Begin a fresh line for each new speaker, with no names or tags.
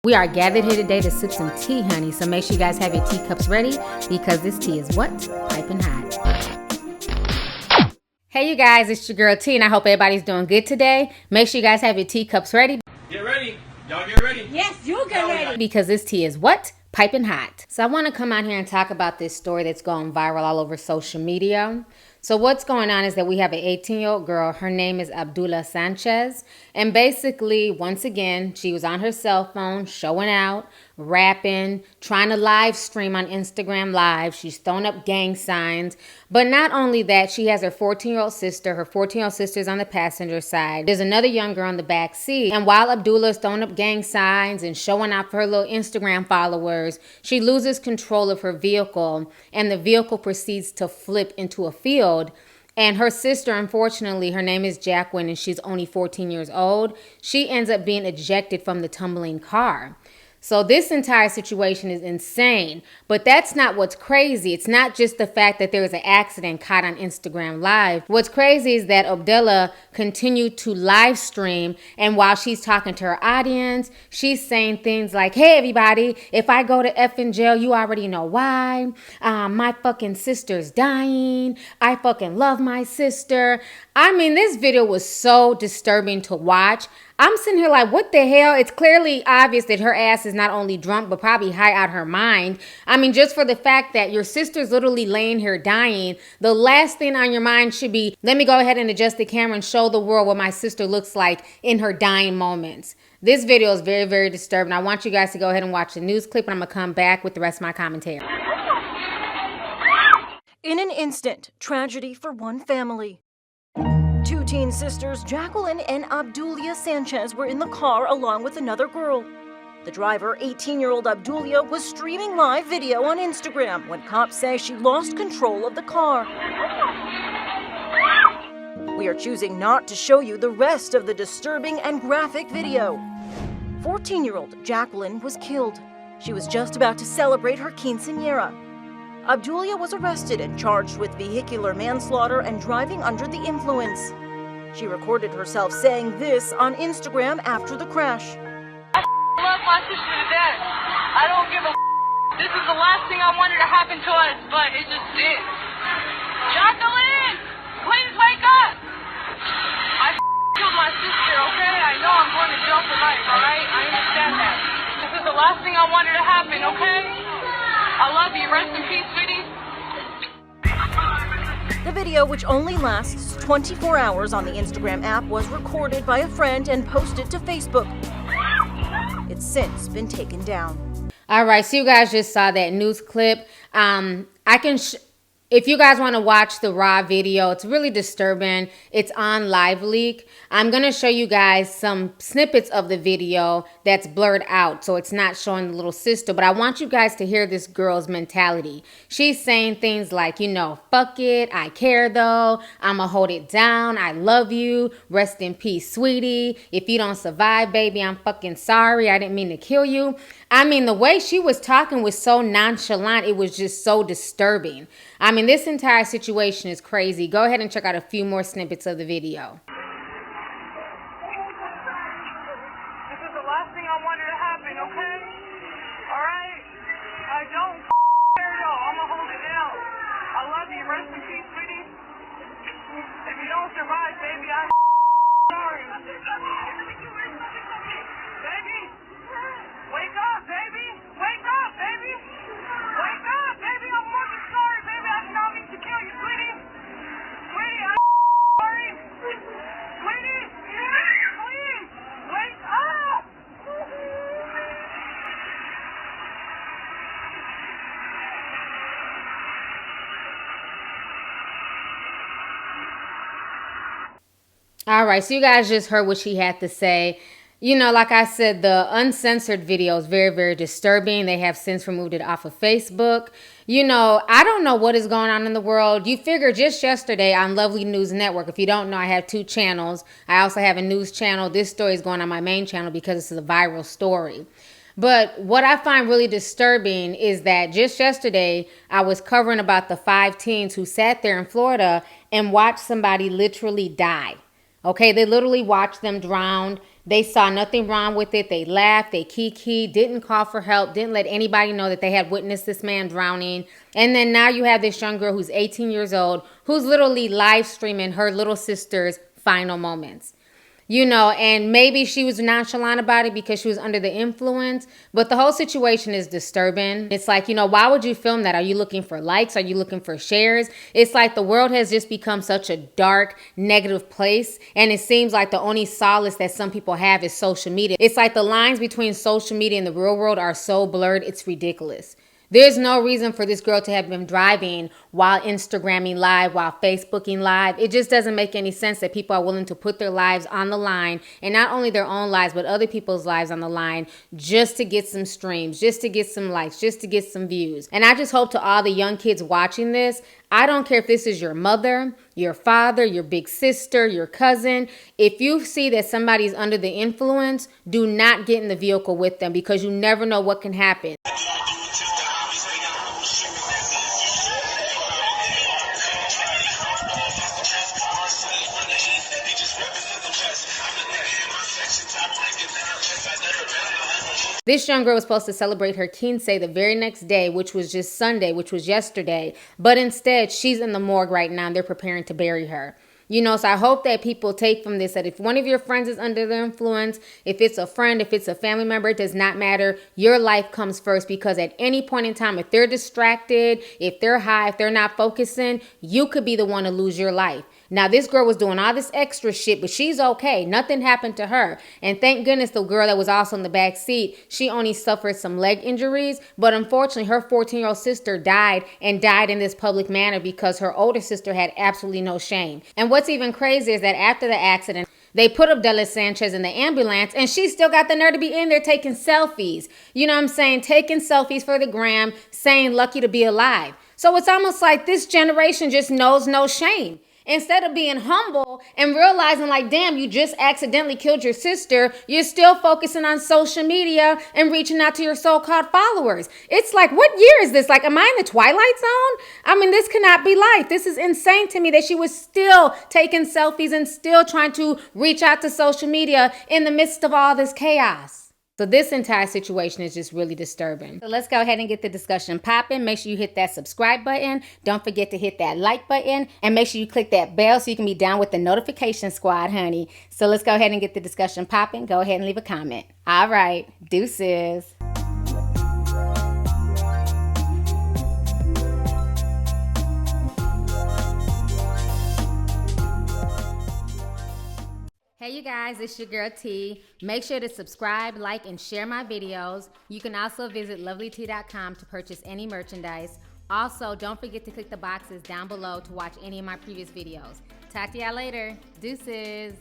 We are gathered here today to sip some tea, honey, so make sure you guys have your teacups ready because this tea is what? Piping hot. Hey, you guys, it's your girl T, and I hope everybody's doing good today. Make sure you guys have your teacups ready.
Get ready. Y'all get ready.
Yes, you get ready.
Because this tea is what? Piping hot. So I want to come out here and talk about this story that's going viral all over social media. So what's going on is that we have an 18-year-old girl. Her name is Abdullah Sanchez. And basically, once again, she was on her cell phone showing out, rapping, trying to live stream on Instagram Live. She's throwing up gang signs. But not only that, she has her 14-year-old sister. Her 14-year-old sister is on the passenger side. There's another young girl in the back seat. And while Abdullah is throwing up gang signs and showing out for her little Instagram followers, she loses control of her vehicle, and the vehicle proceeds to flip into a field. And her sister, unfortunately, her name is Jacqueline, and she's only 14 years old. She ends up being ejected from the tumbling car. So this entire situation is insane, but that's not what's crazy. It's not just the fact that there was an accident caught on Instagram Live. What's crazy is that Abdullah continued to live stream, and while she's talking to her audience, she's saying things like, hey everybody, if I go to effing jail, you already know why. My fucking sister's dying. I fucking love my sister. I mean, this video was so disturbing to watch. I'm sitting here like, what the hell? It's clearly obvious that her ass is not only drunk, but probably high out her mind. I mean, just for the fact that your sister's literally laying here dying, the last thing on your mind should be, let me go ahead and adjust the camera and show the world what my sister looks like in her dying moments. This video is very, very disturbing. I want you guys to go ahead and watch the news clip, and I'm going to come back with the rest of my commentary.
In an instant, tragedy for one family. Two teen sisters, Jacqueline and Abdullah Sanchez, were in the car along with another girl. The driver, 18-year-old Abdullah, was streaming live video on Instagram when cops say she lost control of the car. We are choosing not to show you the rest of the disturbing and graphic video. 14-year-old Jacqueline was killed. She was just about to celebrate her quinceañera. Abdullah was arrested and charged with vehicular manslaughter and driving under the influence. She recorded herself saying this on Instagram after the crash.
I love my sister to death. I don't give a. This is the last thing I wanted to happen to us, but it just did. Jacqueline, please wake up. I killed my sister, okay? I know I'm going to jail for life, alright? I understand that. This is the last thing I wanted to happen, okay? I love you. Rest in peace, sweetie.
The video, which only lasts 24 hours on the Instagram app, was recorded by a friend and posted to Facebook. It's since been taken down.
All right, so you guys just saw that news clip. If you guys want to watch the raw video, it's really disturbing. It's on Live Leak. I'm going to show you guys some snippets of the video that's blurred out, so it's not showing the little sister. But I want you guys to hear this girl's mentality. She's saying things like, you know, fuck it, I care though, I'ma hold it down, I love you, rest in peace, sweetie. If you don't survive, baby, I'm fucking sorry, I didn't mean to kill you. I mean, the way she was talking was so nonchalant, it was just so disturbing. I mean, this entire situation is crazy. Go ahead and check out a few more snippets of the video.
This is the last thing I wanted to happen, okay? Alright? I don't care though. I'ma hold it down. I love you. Rest in peace, sweetie. If you don't survive, baby, I'm sorry. Baby, wake up, baby. Wake up, baby. Wake up, baby. I'm fucking sorry, baby. I did not mean to kill you, sweetie. Sweetie, I'm sorry. Sweetie, please, wake up.
All right, so you guys just heard what she had to say. You know, like I said, the uncensored video is very, very disturbing. They have since removed it off of Facebook. You know, I don't know what is going on in the world. You figure just yesterday on Lovely News Network, if you don't know, I have two channels. I also have a news channel. This story is going on my main channel because it's a viral story. But what I find really disturbing is that just yesterday, I was covering about the 5 teens who sat there in Florida and watched somebody literally die. Okay, they literally watched them drown. They saw nothing wrong with it. They laughed, they kiki, didn't call for help, didn't let anybody know that they had witnessed this man drowning. And then now you have this young girl who's 18 years old, who's literally live streaming her little sister's final moments. You know, and maybe she was nonchalant about it because she was under the influence, but the whole situation is disturbing. It's like, you know, why would you film that? Are you looking for likes? Are you looking for shares? It's like the world has just become such a dark, negative place, and it seems like the only solace that some people have is social media. It's like the lines between social media and the real world are so blurred, it's ridiculous. There's no reason for this girl to have been driving while Instagramming live, while Facebooking live. It just doesn't make any sense that people are willing to put their lives on the line, and not only their own lives, but other people's lives on the line, just to get some streams, just to get some likes, just to get some views. And I just hope to all the young kids watching this, I don't care if this is your mother, your father, your big sister, your cousin. If you see that somebody's under the influence, do not get in the vehicle with them, because you never know what can happen. This young girl was supposed to celebrate her quince the very next day, which was just Sunday, which was yesterday. But instead, she's in the morgue right now, and they're preparing to bury her. You know, so I hope that people take from this that if one of your friends is under the influence, if it's a friend, if it's a family member, it does not matter. Your life comes first, because at any point in time, if they're distracted, if they're high, if they're not focusing, you could be the one to lose your life. Now, this girl was doing all this extra shit, but she's okay. Nothing happened to her. And thank goodness the girl that was also in the back seat, she only suffered some leg injuries. But unfortunately, her 14-year-old sister died, and died in this public manner because her older sister had absolutely no shame. And what's even crazy is that after the accident, they put Abdullah Sanchez in the ambulance, and she still got the nerve to be in there taking selfies. You know what I'm saying? Taking selfies for the gram, saying lucky to be alive. So it's almost like this generation just knows no shame. Instead of being humble and realizing like, damn, you just accidentally killed your sister, you're still focusing on social media and reaching out to your so-called followers. It's like, what year is this? Like, am I in the Twilight Zone? I mean, this cannot be life. This is insane to me that she was still taking selfies and still trying to reach out to social media in the midst of all this chaos. So this entire situation is just really disturbing. So let's go ahead and get the discussion popping. Make sure you hit that subscribe button. Don't forget to hit that like button. And make sure you click that bell so you can be down with the notification squad, honey. So let's go ahead and get the discussion popping. Go ahead and leave a comment. All right. Deuces. Hey you guys, it's your girl T. Make sure to subscribe, like, and share my videos. You can also visit lovelyt.com to purchase any merchandise. Also, don't forget to click the boxes down below to watch any of my previous videos. Talk to y'all later. Deuces.